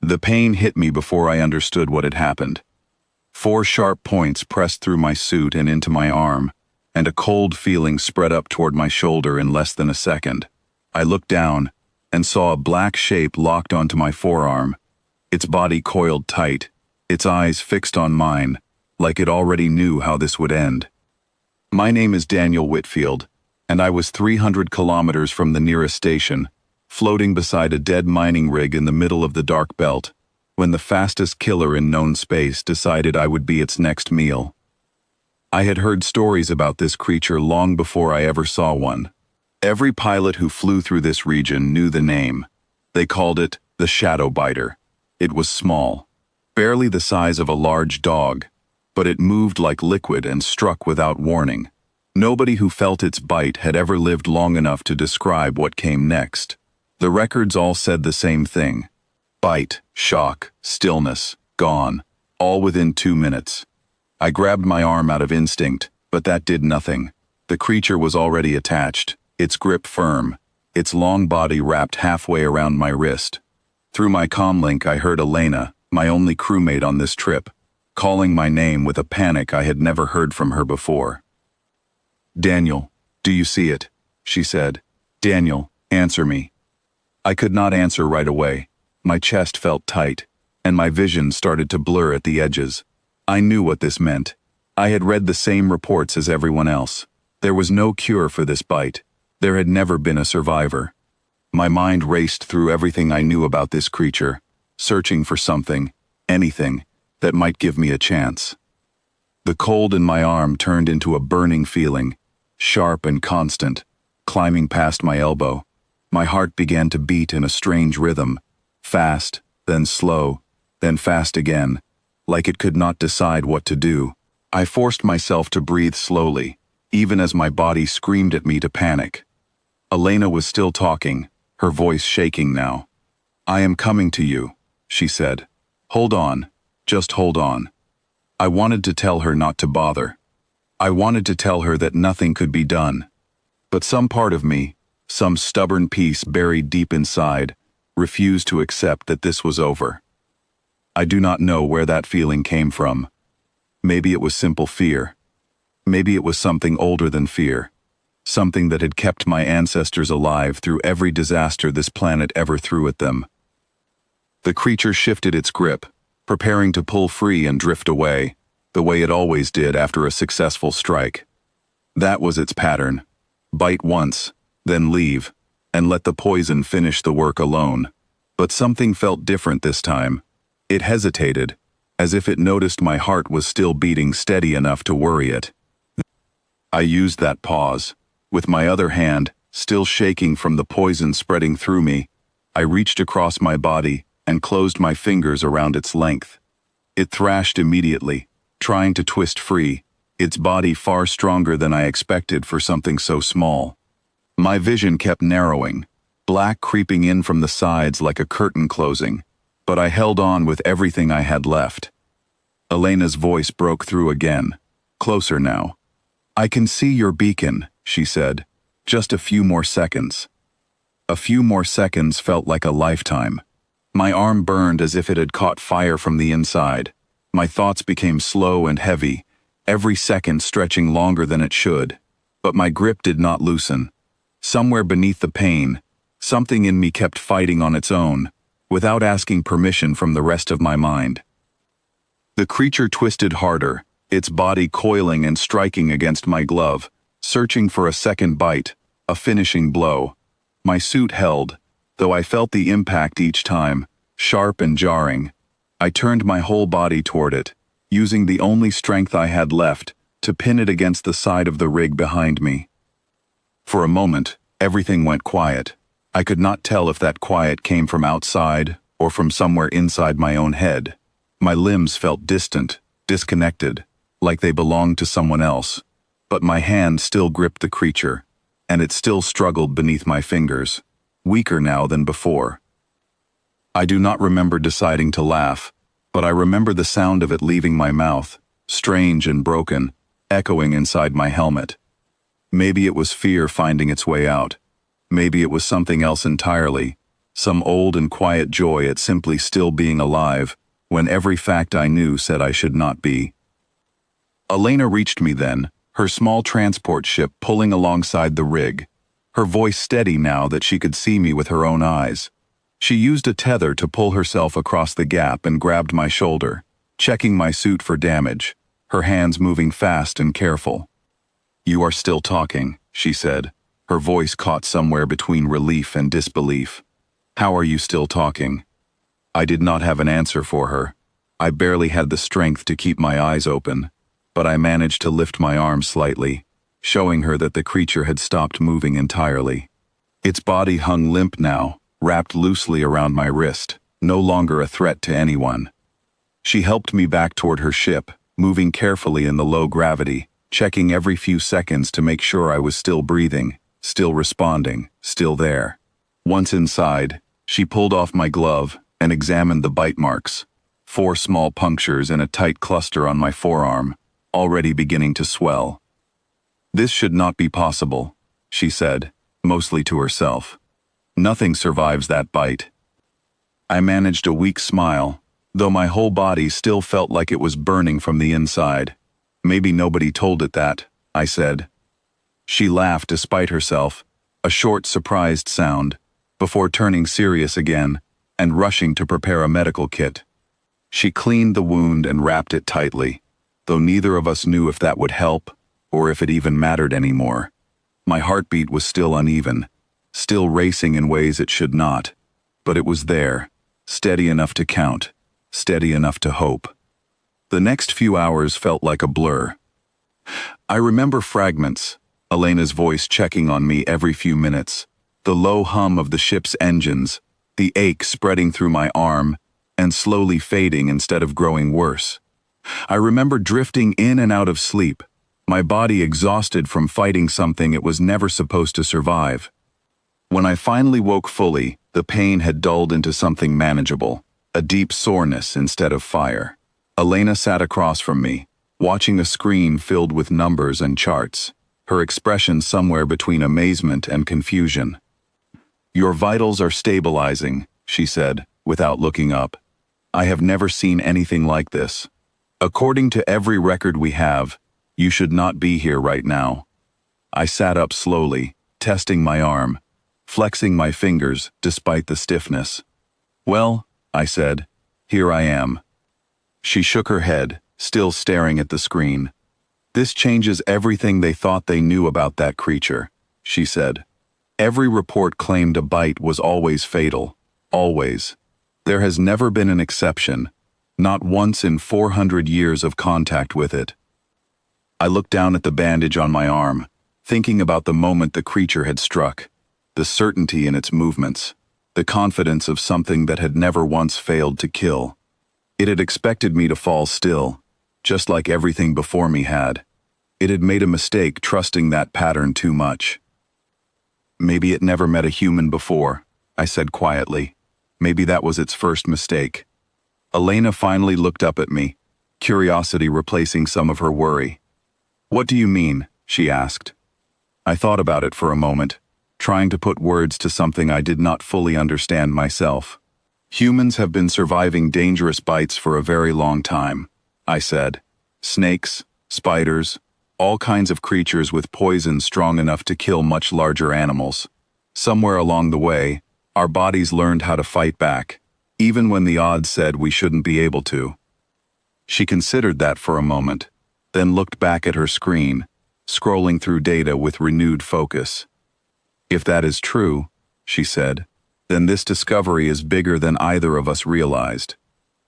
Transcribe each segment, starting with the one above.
The pain hit me before I understood what had happened. 4 sharp points pressed through my suit and into my arm, and a cold feeling spread up toward my shoulder in less than a second. I looked down and saw a black shape locked onto my forearm, its body coiled tight, its eyes fixed on mine, like it already knew how this would end. My name is Daniel Whitfield, and I was 300 kilometers from the nearest station, floating beside a dead mining rig in the middle of the dark belt, when the fastest killer in known space decided I would be its next meal. I had heard stories about this creature long before I ever saw one. Every pilot who flew through this region knew the name. They called it the Shadow Biter. It was small, barely the size of a large dog, but it moved like liquid and struck without warning. Nobody who felt its bite had ever lived long enough to describe what came next. The records all said the same thing. Bite, shock, stillness, gone, all within 2 minutes. I grabbed my arm out of instinct, but that did nothing. The creature was already attached, its grip firm, its long body wrapped halfway around my wrist. Through my comlink I heard Elena, my only crewmate on this trip, calling my name with a panic I had never heard from her before. "Daniel, do you see it?" she said. "Daniel, answer me." I could not answer right away. My chest felt tight, and my vision started to blur at the edges. I knew what this meant. I had read the same reports as everyone else. There was no cure for this bite. There had never been a survivor. My mind raced through everything I knew about this creature, searching for something, anything, that might give me a chance. The cold in my arm turned into a burning feeling, sharp and constant, climbing past my elbow. My heart began to beat in a strange rhythm, fast, then slow, then fast again, like it could not decide what to do. I forced myself to breathe slowly, even as my body screamed at me to panic. Elena was still talking, her voice shaking now. "I am coming to you," she said. "Hold on, just hold on." I wanted to tell her not to bother. I wanted to tell her that nothing could be done. But some part of me, some stubborn piece buried deep inside, refused to accept that this was over. I do not know where that feeling came from. Maybe it was simple fear. Maybe it was something older than fear. Something that had kept my ancestors alive through every disaster this planet ever threw at them. The creature shifted its grip, preparing to pull free and drift away, the way it always did after a successful strike. That was its pattern. Bite once, then leave, and let the poison finish the work alone. But something felt different this time. It hesitated, as if it noticed my heart was still beating steady enough to worry it. I used that pause. With my other hand, still shaking from the poison spreading through me, I reached across my body and closed my fingers around its length. It thrashed immediately, trying to twist free, its body far stronger than I expected for something so small. My vision kept narrowing, black creeping in from the sides like a curtain closing, but I held on with everything I had left. Elena's voice broke through again, closer now. "I can see your beacon," she said. "Just a few more seconds." A few more seconds felt like a lifetime. My arm burned as if it had caught fire from the inside. My thoughts became slow and heavy, every second stretching longer than it should. But my grip did not loosen. Somewhere beneath the pain, something in me kept fighting on its own, without asking permission from the rest of my mind. The creature twisted harder, its body coiling and striking against my glove, searching for a second bite, a finishing blow. My suit held, though I felt the impact each time, sharp and jarring. I turned my whole body toward it, using the only strength I had left to pin it against the side of the rig behind me. For a moment, everything went quiet. I could not tell if that quiet came from outside or from somewhere inside my own head. My limbs felt distant, disconnected, like they belonged to someone else. But my hand still gripped the creature, and it still struggled beneath my fingers, weaker now than before. I do not remember deciding to laugh, but I remember the sound of it leaving my mouth, strange and broken, echoing inside my helmet. Maybe it was fear finding its way out. Maybe it was something else entirely, some old and quiet joy at simply still being alive, when every fact I knew said I should not be. Elena reached me then, her small transport ship pulling alongside the rig, her voice steady now that she could see me with her own eyes. She used a tether to pull herself across the gap and grabbed my shoulder, checking my suit for damage, her hands moving fast and careful. "You are still talking," she said, her voice caught somewhere between relief and disbelief. "How are you still talking?" I did not have an answer for her. I barely had the strength to keep my eyes open, but I managed to lift my arm slightly, showing her that the creature had stopped moving entirely. Its body hung limp now, wrapped loosely around my wrist, no longer a threat to anyone. She helped me back toward her ship, moving carefully in the low gravity, checking every few seconds to make sure I was still breathing, still responding, still there. Once inside, she pulled off my glove and examined the bite marks, 4 small punctures in a tight cluster on my forearm, already beginning to swell. "This should not be possible," she said, mostly to herself. "Nothing survives that bite." I managed a weak smile, though my whole body still felt like it was burning from the inside. "Maybe nobody told it that," I said. She laughed despite herself, a short, surprised sound, before turning serious again and rushing to prepare a medical kit. She cleaned the wound and wrapped it tightly, though neither of us knew if that would help or if it even mattered anymore. My heartbeat was still uneven, still racing in ways it should not, but it was there, steady enough to count, steady enough to hope. The next few hours felt like a blur. I remember fragments, Elena's voice checking on me every few minutes, the low hum of the ship's engines, the ache spreading through my arm, and slowly fading instead of growing worse. I remember drifting in and out of sleep, my body exhausted from fighting something it was never supposed to survive. When I finally woke fully, the pain had dulled into something manageable, a deep soreness instead of fire. Elena sat across from me, watching a screen filled with numbers and charts, her expression somewhere between amazement and confusion. "Your vitals are stabilizing," she said, without looking up. "I have never seen anything like this. According to every record we have, you should not be here right now." I sat up slowly, testing my arm, flexing my fingers despite the stiffness. "Well," I said, "here I am." She shook her head, still staring at the screen. "This changes everything they thought they knew about that creature," she said. "Every report claimed a bite was always fatal. Always. There has never been an exception, not once in 400 years of contact with it." I looked down at the bandage on my arm, thinking about the moment the creature had struck, the certainty in its movements, the confidence of something that had never once failed to kill. It had expected me to fall still, just like everything before me had. It had made a mistake trusting that pattern too much. "Maybe it never met a human before," I said quietly. "Maybe that was its first mistake." Elena finally looked up at me, curiosity replacing some of her worry. "What do you mean?" she asked. I thought about it for a moment, trying to put words to something I did not fully understand myself. "Humans have been surviving dangerous bites for a very long time," I said. "Snakes, spiders, all kinds of creatures with poison strong enough to kill much larger animals. Somewhere along the way, our bodies learned how to fight back, even when the odds said we shouldn't be able to." She considered that for a moment, then looked back at her screen, scrolling through data with renewed focus. "If that is true," she said, "then this discovery is bigger than either of us realized.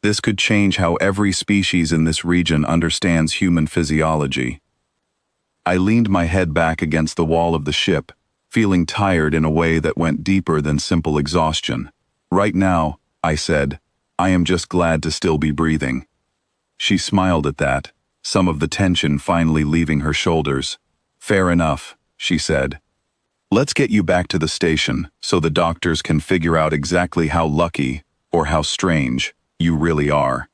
This could change how every species in this region understands human physiology." I leaned my head back against the wall of the ship, feeling tired in a way that went deeper than simple exhaustion. "Right now," I said, "I am just glad to still be breathing." She smiled at that, some of the tension finally leaving her shoulders. "Fair enough," she said. "Let's get you back to the station so the doctors can figure out exactly how lucky, or how strange, you really are."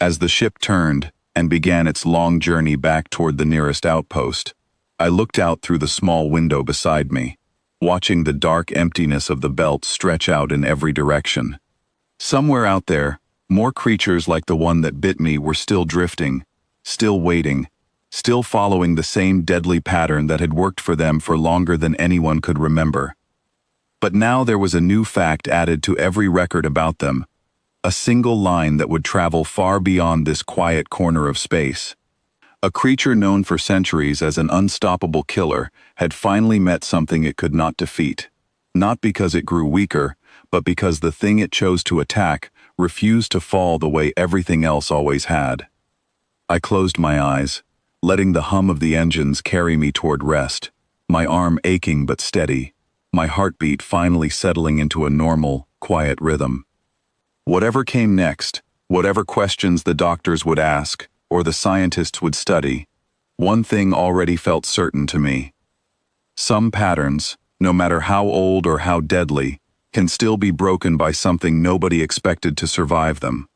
As the ship turned and began its long journey back toward the nearest outpost, I looked out through the small window beside me. watching the dark emptiness of the belt stretch out in every direction. Somewhere out there, more creatures like the one that bit me were still drifting, still waiting, still following the same deadly pattern that had worked for them for longer than anyone could remember. But now there was a new fact added to every record about them, a single line that would travel far beyond this quiet corner of space. A creature known for centuries as an unstoppable killer had finally met something it could not defeat. Not because it grew weaker, but because the thing it chose to attack refused to fall the way everything else always had. I closed my eyes, letting the hum of the engines carry me toward rest, my arm aching but steady, my heartbeat finally settling into a normal, quiet rhythm. Whatever came next, whatever questions the doctors would ask, or the scientists would study, one thing already felt certain to me. Some patterns, no matter how old or how deadly, can still be broken by something nobody expected to survive them.